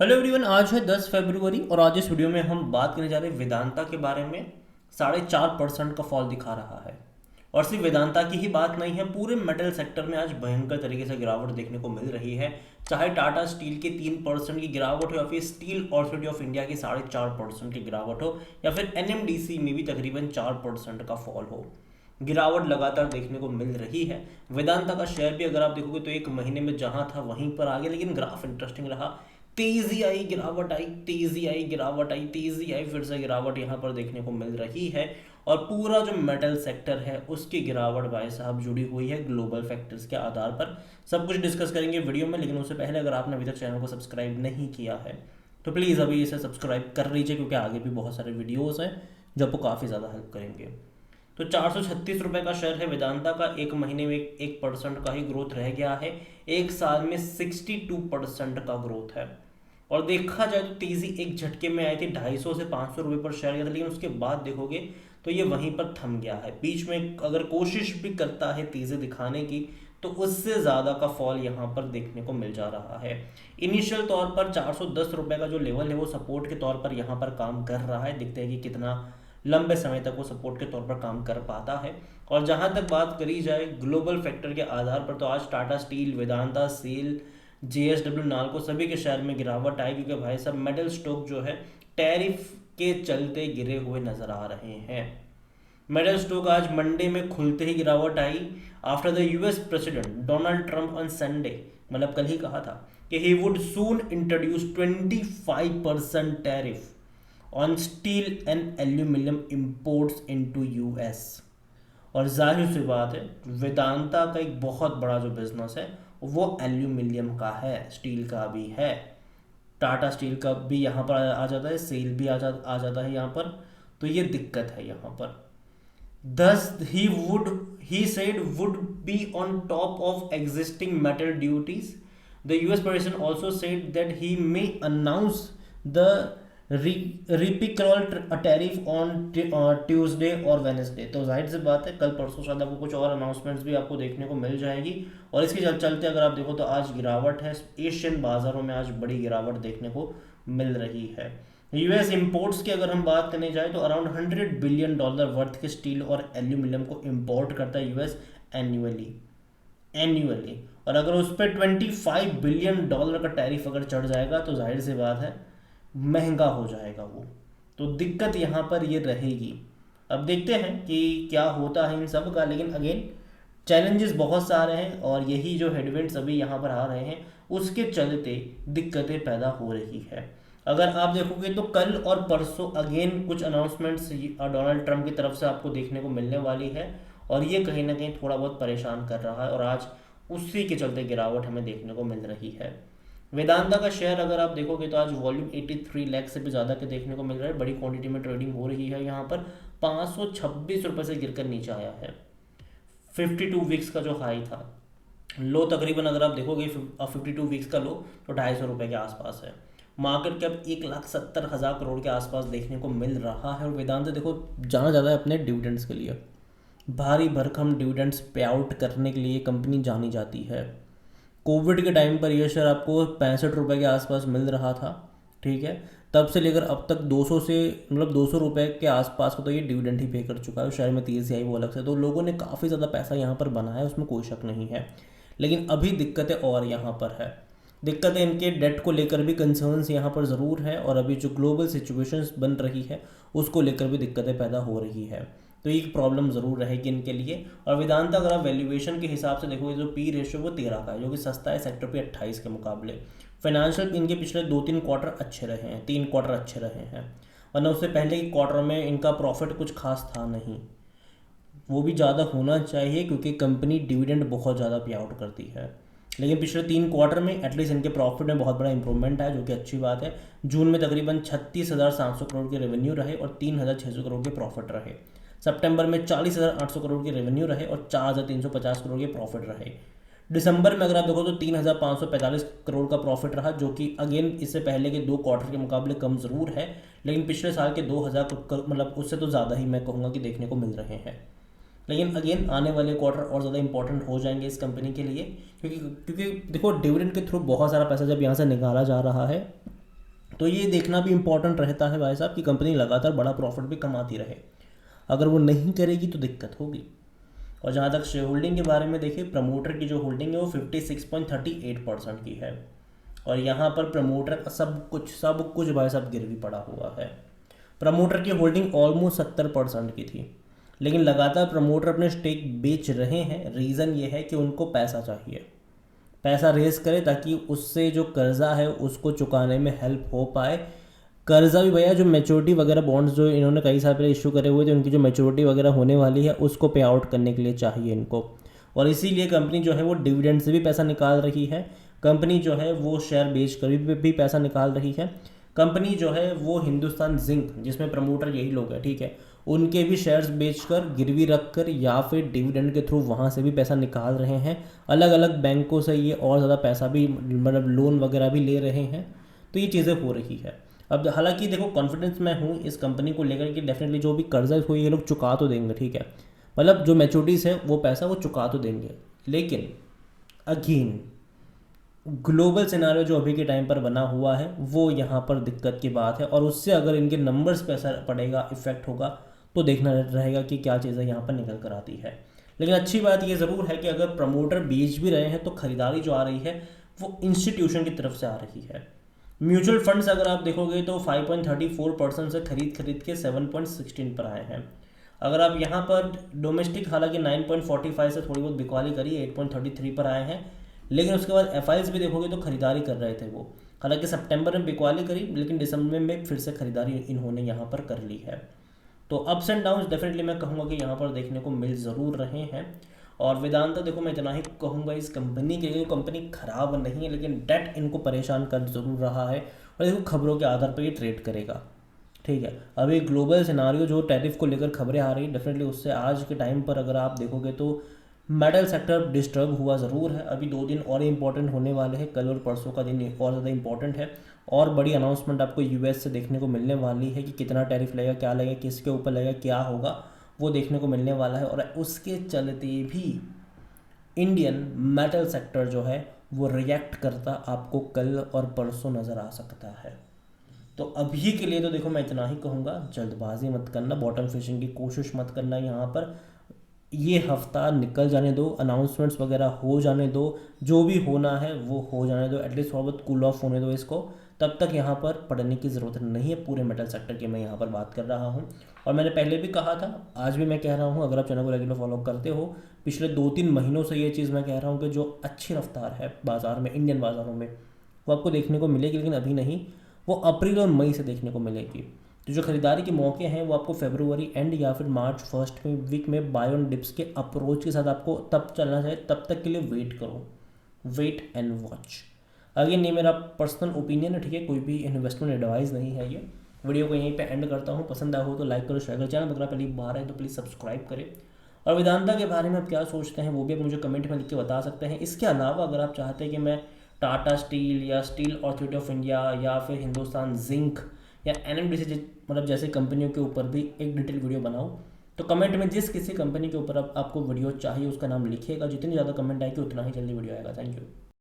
Hello everyone, आज है 10 फरवरी और आज इस वीडियो में हम बात करने जा रहे हैं वेदांता के बारे में। 4.5% का फॉल दिखा रहा है। और सिर्फ वेदांता की ही बात नहीं है, पूरे मेटल सेक्टर में आज भयंकर तरीके से गिरावट देखने को मिल रही है। चाहे टाटा स्टील की 3% की गिरावट हो, या फिर स्टील अथॉरिटी ऑफ इंडिया की 4.5% की गिरावट हो, या फिर एनएमडीसी में भी तकरीबन 4% का फॉल हो। गिरावट लगातार देखने को मिल रही है। वेदांता का शेयर भी अगर आप देखोगे तो एक महीने में जहां था वहीं पर आ गया, लेकिन ग्राफ इंटरेस्टिंग रहा। तेजी आई, गिरावट आई, तेजी आई, गिरावट आई, तेजी आई, फिर से गिरावट यहाँ पर देखने को मिल रही है। और पूरा जो मेटल सेक्टर है उसकी गिरावट भाई साहब जुड़ी हुई है ग्लोबल फैक्टर्स के आधार पर। सब कुछ डिस्कस करेंगे वीडियो में, लेकिन उससे पहले अगर आपने अभी तक चैनल को सब्सक्राइब नहीं किया है तो प्लीज़ अभी इसे सब्सक्राइब कर लीजिए, क्योंकि आगे भी बहुत सारे वीडियोज़ हैं जो आपको काफ़ी ज़्यादा हेल्प करेंगे। तो 436 रुपये का शेयर है वेदांता का। एक महीने में 1% का ही ग्रोथ रह गया है, एक साल में 62% का ग्रोथ है। और देखा जाए तो तेजी एक झटके में आई थी, 250 से 500 रुपये पर शेयर गया था, लेकिन उसके बाद देखोगे तो ये वहीं पर थम गया है। बीच में अगर कोशिश भी करता है तेजी दिखाने की तो उससे ज़्यादा का फॉल यहाँ पर देखने को मिल जा रहा है। इनिशियल तौर पर 410 रुपये का जो लेवल है वो सपोर्ट के तौर पर यहाँ पर काम कर रहा है। देखते हैं कि कितना लंबे समय तक वो सपोर्ट के तौर पर काम कर पाता है। और जहाँ तक बात करी जाए ग्लोबल फैक्टर के आधार पर, तो आज Tata steel, Vedanta, SAIL, JSW, Nalco सभी के शेयर में गिरावट आई, क्योंकि भाई साहब मेटल स्टॉक जो है टैरिफ के चलते गिरे हुए नजर आ रहे हैं। मेटल स्टॉक आज मंडे में खुलते ही गिरावट आई after the US president Donald Trump on Sunday, मतलब कल ही कहा था कि he would soon introduce 25% tariff on steel and aluminium imports into US. और जाहिर सी बात है वेदांता का एक बहुत बड़ा जो बिजनेस है वो एल्यूमिनियम का है, स्टील का भी है। टाटा स्टील का भी यहाँ पर आ जाता है, सेल भी आ जाता है यहाँ पर। तो ये दिक्कत है यहाँ पर। Thus, he said would be on top of existing metal duties. The US president also said that he may announce the reciprocal tariff on Tuesday और वेनेसडे। तो जाहिर सी बात है कल परसों शायद आपको कुछ और अनाउंसमेंट्स भी आपको देखने को मिल जाएगी। और इसके चलते अगर आप देखो तो आज गिरावट है, एशियन बाजारों में आज बड़ी गिरावट देखने को मिल रही है। यूएस इंपोर्ट्स की अगर हम बात करने जाए तो अराउंड $100 बिलियन वर्थ के स्टील और एल्यूमिनियम को इंपोर्ट करता है यूएस एन्युअली। और अगर उस पर $25 बिलियन का टैरिफ अगर चढ़ जाएगा तो जाहिर सी बात है महंगा हो जाएगा वो। तो दिक्कत यहाँ पर ये रहेगी। अब देखते हैं कि क्या होता है इन सब का, लेकिन अगेन चैलेंजेस बहुत सारे हैं और यही जो हेडविंड्स अभी यहाँ पर आ रहे हैं उसके चलते दिक्कतें पैदा हो रही है। अगर आप देखोगे तो कल और परसों अगेन कुछ अनाउंसमेंट्स डोनाल्ड ट्रंप की तरफ से आपको देखने को मिलने वाली है, और ये कहीं ना कहीं थोड़ा बहुत परेशान कर रहा है, और आज उसी के चलते गिरावट हमें देखने को मिल रही है। वेदांता का शेयर अगर आप देखोगे तो आज वॉल्यूम 83 लाख से भी ज़्यादा के देखने को मिल रहा है, बड़ी क्वांटिटी में ट्रेडिंग हो रही है। यहाँ पर 526 रुपये से गिरकर नीचे आया है। 52 वीक्स का जो हाई था, लो तकरीबन अगर आप देखोगे 52 वीक्स का लो तो 250 रुपये के आसपास है। मार्केट कैप 1,70,000 करोड़ के आसपास देखने को मिल रहा है। और वेदांता देखो जाना ज़्यादा है अपने डिविडेंड्स के लिए, भारी भरकम डिविडेंड्स पे आउट करने के लिए कंपनी जानी जाती है। कोविड के टाइम पर यह शेयर आपको 65 रुपये के आसपास मिल रहा था, ठीक है। तब से लेकर अब तक 200 से मतलब 200 रुपये के आसपास को तो ये डिविडेंड ही पे कर चुका है। शेयर में तेजी आई वो अलग से, तो लोगों ने काफ़ी ज़्यादा पैसा यहाँ पर बनाया है, उसमें कोई शक नहीं है। लेकिन अभी दिक्कतें और यहाँ पर है, दिक्कतें इनके डेट को लेकर भी कंसर्न्स यहाँ पर ज़रूर है, और अभी जो ग्लोबल सिचुएशंस बन रही है उसको लेकर भी दिक्कतें पैदा हो रही है। तो एक प्रॉब्लम ज़रूर रहेगी इनके लिए। और वेदांता अगर आप वैल्यूएशन के हिसाब से देखोगे जो पी रेशियो वो 13 का है, जो कि सस्ता है सेक्टर पे 28 के मुकाबले। फाइनेंशियल इनके पिछले 2-3 क्वार्टर अच्छे रहे हैं, 3 क्वार्टर अच्छे रहे हैं, वरना उससे पहले के क्वार्टर में इनका प्रॉफिट कुछ खास था नहीं। वो भी ज़्यादा होना चाहिए क्योंकि कंपनी डिविडेंड बहुत ज़्यादा पे आउट करती है। लेकिन पिछले 3 क्वार्टर में एटलीस्ट इनके प्रॉफिट में बहुत बड़ा इंप्रूवमेंट है, जो कि अच्छी बात है। जून में तकरीबन 36,700 करोड़ के रेवेन्यू रहे और 3,600 करोड़ के प्रॉफिट रहे। सितंबर में 40,800 करोड़ के रेवेन्यू रहे और 4,350 करोड़ के प्रॉफिट रहे। दिसंबर में अगर आप देखो तो 3,545 करोड़ का प्रॉफिट रहा, जो कि अगेन इससे पहले के 2 क्वार्टर के मुकाबले कम ज़रूर है, लेकिन पिछले साल के 2,000 मतलब उससे तो ज़्यादा ही मैं कहूँगा कि देखने को मिल रहे हैं। लेकिन अगेन आने वाले क्वार्टर और ज़्यादा इंपॉर्टेंट हो जाएंगे इस कंपनी के लिए, क्योंकि देखो डिविडेंड के थ्रू बहुत सारा पैसा जब यहाँ से निकाला जा रहा है तो ये देखना भी इंपॉर्टेंट रहता है भाई साहब कि कंपनी लगातार बड़ा प्रॉफिट भी कमाती रहे। अगर वो नहीं करेगी तो दिक्कत होगी। और जहाँ तक शेयर होल्डिंग के बारे में देखिए, प्रमोटर की जो होल्डिंग है वो 56.38% की है। और यहाँ पर प्रमोटर सब कुछ भाई साहब गिरवी पड़ा हुआ है। प्रमोटर की होल्डिंग ऑलमोस्ट 70% की थी, लेकिन लगातार प्रमोटर अपने स्टेक बेच रहे हैं। रीज़न ये है कि उनको पैसा चाहिए, पैसा रेज करे ताकि उससे जो कर्जा है उसको चुकाने में हेल्प हो पाए। कर्जा भी भैया जो मैच्योरिटी वगैरह बॉन्ड्स जो इन्होंने कई साल पहले इशू करे हुए थे, उनकी जो मैच्योरिटी वगैरह होने वाली है उसको पे आउट करने के लिए चाहिए इनको। और इसीलिए कंपनी जो है वो डिविडेंड से भी पैसा निकाल रही है, कंपनी जो है वो शेयर बेच कर भी पैसा निकाल रही है। कंपनी जो है वो हिंदुस्तान जिंक, जिसमें प्रमोटर यही लोग हैं, ठीक है, उनके भी शेयर्स बेचकर गिरवी रख कर या फिर डिविडेंड के थ्रू वहाँ से भी पैसा निकाल रहे हैं। अलग अलग बैंकों से ये और ज़्यादा पैसा भी मतलब लोन वगैरह भी ले रहे हैं। तो ये चीज़ें हो रही है। अब हालांकि देखो कॉन्फिडेंस मैं हूँ इस कंपनी को लेकर कि डेफिनेटली जो भी कर्जा हुई ये लोग चुका तो देंगे, ठीक है, मतलब जो मैच्योरिटीज़ है वो पैसा वो चुका तो देंगे। लेकिन अगेन ग्लोबल सिनारियो जो अभी के टाइम पर बना हुआ है वो यहाँ पर दिक्कत की बात है, और उससे अगर इनके नंबर्स पे असर पड़ेगा, इफेक्ट होगा, तो देखना रहेगा कि क्या चीज़ें यहाँ पर निकल कर आती है। लेकिन अच्छी बात ये ज़रूर है कि अगर प्रमोटर बेच भी रहे हैं तो खरीदारी जो आ रही है वो इंस्टीट्यूशन की तरफ से आ रही है। म्यूचुअल फंड्स अगर आप देखोगे तो 5.34% से खरीद खरीद के 7.16 पर आए हैं। अगर आप यहाँ पर डोमेस्टिक हालांकि 9.45 से थोड़ी बहुत बिकवाली करी, 8.33 पर आए हैं। लेकिन उसके बाद एफ भी देखोगे तो खरीदारी कर रहे थे वो, हालांकि सितंबर में बिकवाली करी लेकिन दिसंबर में फिर से खरीदारी इन्होंने यहाँ पर कर ली है। तो अप्स एंड डाउन्स डेफिनेटली मैं कहूँगा कि यहाँ पर देखने को मिल ज़रूर रहे हैं। और वेदांता देखो मैं इतना ही कहूँगा इस कंपनी के लिए, कंपनी खराब नहीं है लेकिन डेट इनको परेशान कर ज़रूर रहा है, और देखो खबरों के आधार पर ये ट्रेड करेगा, ठीक है। अभी ग्लोबल सिनारियो जो टैरिफ को लेकर खबरें आ रही डेफिनेटली उससे आज के टाइम पर अगर आप देखोगे तो मेटल सेक्टर डिस्टर्ब हुआ ज़रूर है। अभी 2 दिन और इंपॉर्टेंट होने वाले हैं, कल और परसों का दिन और ज़्यादा इंपॉर्टेंट है, और बड़ी अनाउंसमेंट आपको यूएस से देखने को मिलने वाली है कि कितना टैरिफ लगेगा, क्या लगेगा, किसके ऊपर लगेगा, क्या होगा, वो देखने को मिलने वाला है। और उसके चलते भी इंडियन मेटल सेक्टर जो है वो रिएक्ट करता आपको कल और परसों नज़र आ सकता है। तो अभी के लिए तो देखो मैं इतना ही कहूँगा, जल्दबाजी मत करना, बॉटम फिशिंग की कोशिश मत करना। यहाँ पर ये हफ्ता निकल जाने दो, अनाउंसमेंट्स वगैरह हो जाने दो, जो भी होना है वो हो जाने दो, एटलीस्ट थोड़ा बहुत कूल ऑफ होने दो इसको। तब तक यहाँ पर पढ़ने की ज़रूरत नहीं है, पूरे मेटल सेक्टर की मैं यहाँ पर बात कर रहा हूँ। और मैंने पहले भी कहा था, आज भी मैं कह रहा हूँ, अगर आप चैनल को रेगुलर फॉलो करते हो, पिछले 2-3 महीनों से ये चीज़ मैं कह रहा हूँ कि जो अच्छी रफ्तार है बाज़ार में, इंडियन बाज़ारों में, वो आपको देखने को मिलेगी, लेकिन अभी नहीं, वो अप्रैल और मई से देखने को मिलेगी। तो जो खरीदारी के मौके हैं वो आपको फरवरी एंड या फिर मार्च फर्स्ट में वीक में बाय ऑन डिप्स के अप्रोच के साथ आपको तब चलना चाहिए। तब तक के लिए वेट करो, वेट एंड वॉच। अगेन ये मेरा पर्सनल ओपिनियन है, ठीक है, कोई भी इन्वेस्टमेंट एडवाइस नहीं है ये। वीडियो को यहीं पे एंड करता हूँ, पसंद आया हो तो लाइक करो, शेयर करो, चैनल अगर पहली बार है तो प्लीज़ सब्सक्राइब करें। और वेदांता के बारे में आप क्या सोचते हैं वो भी आप मुझे कमेंट में लिख के बता सकते हैं। इसके अलावा अगर आप चाहते हैं कि मैं टाटा स्टील या स्टील अथॉरिटी ऑफ इंडिया या फिर हिंदुस्तान जिंक या एनएमडीसी मतलब जैसे कंपनियों के ऊपर भी एक डिटेल वीडियो बनाऊँ, तो कमेंट में जिस किसी कंपनी के ऊपर आपको वीडियो चाहिए उसका नाम लिखिएगा। जितनी ज़्यादा कमेंट आएगी उतना ही जल्दी वीडियो आएगा। Thank you.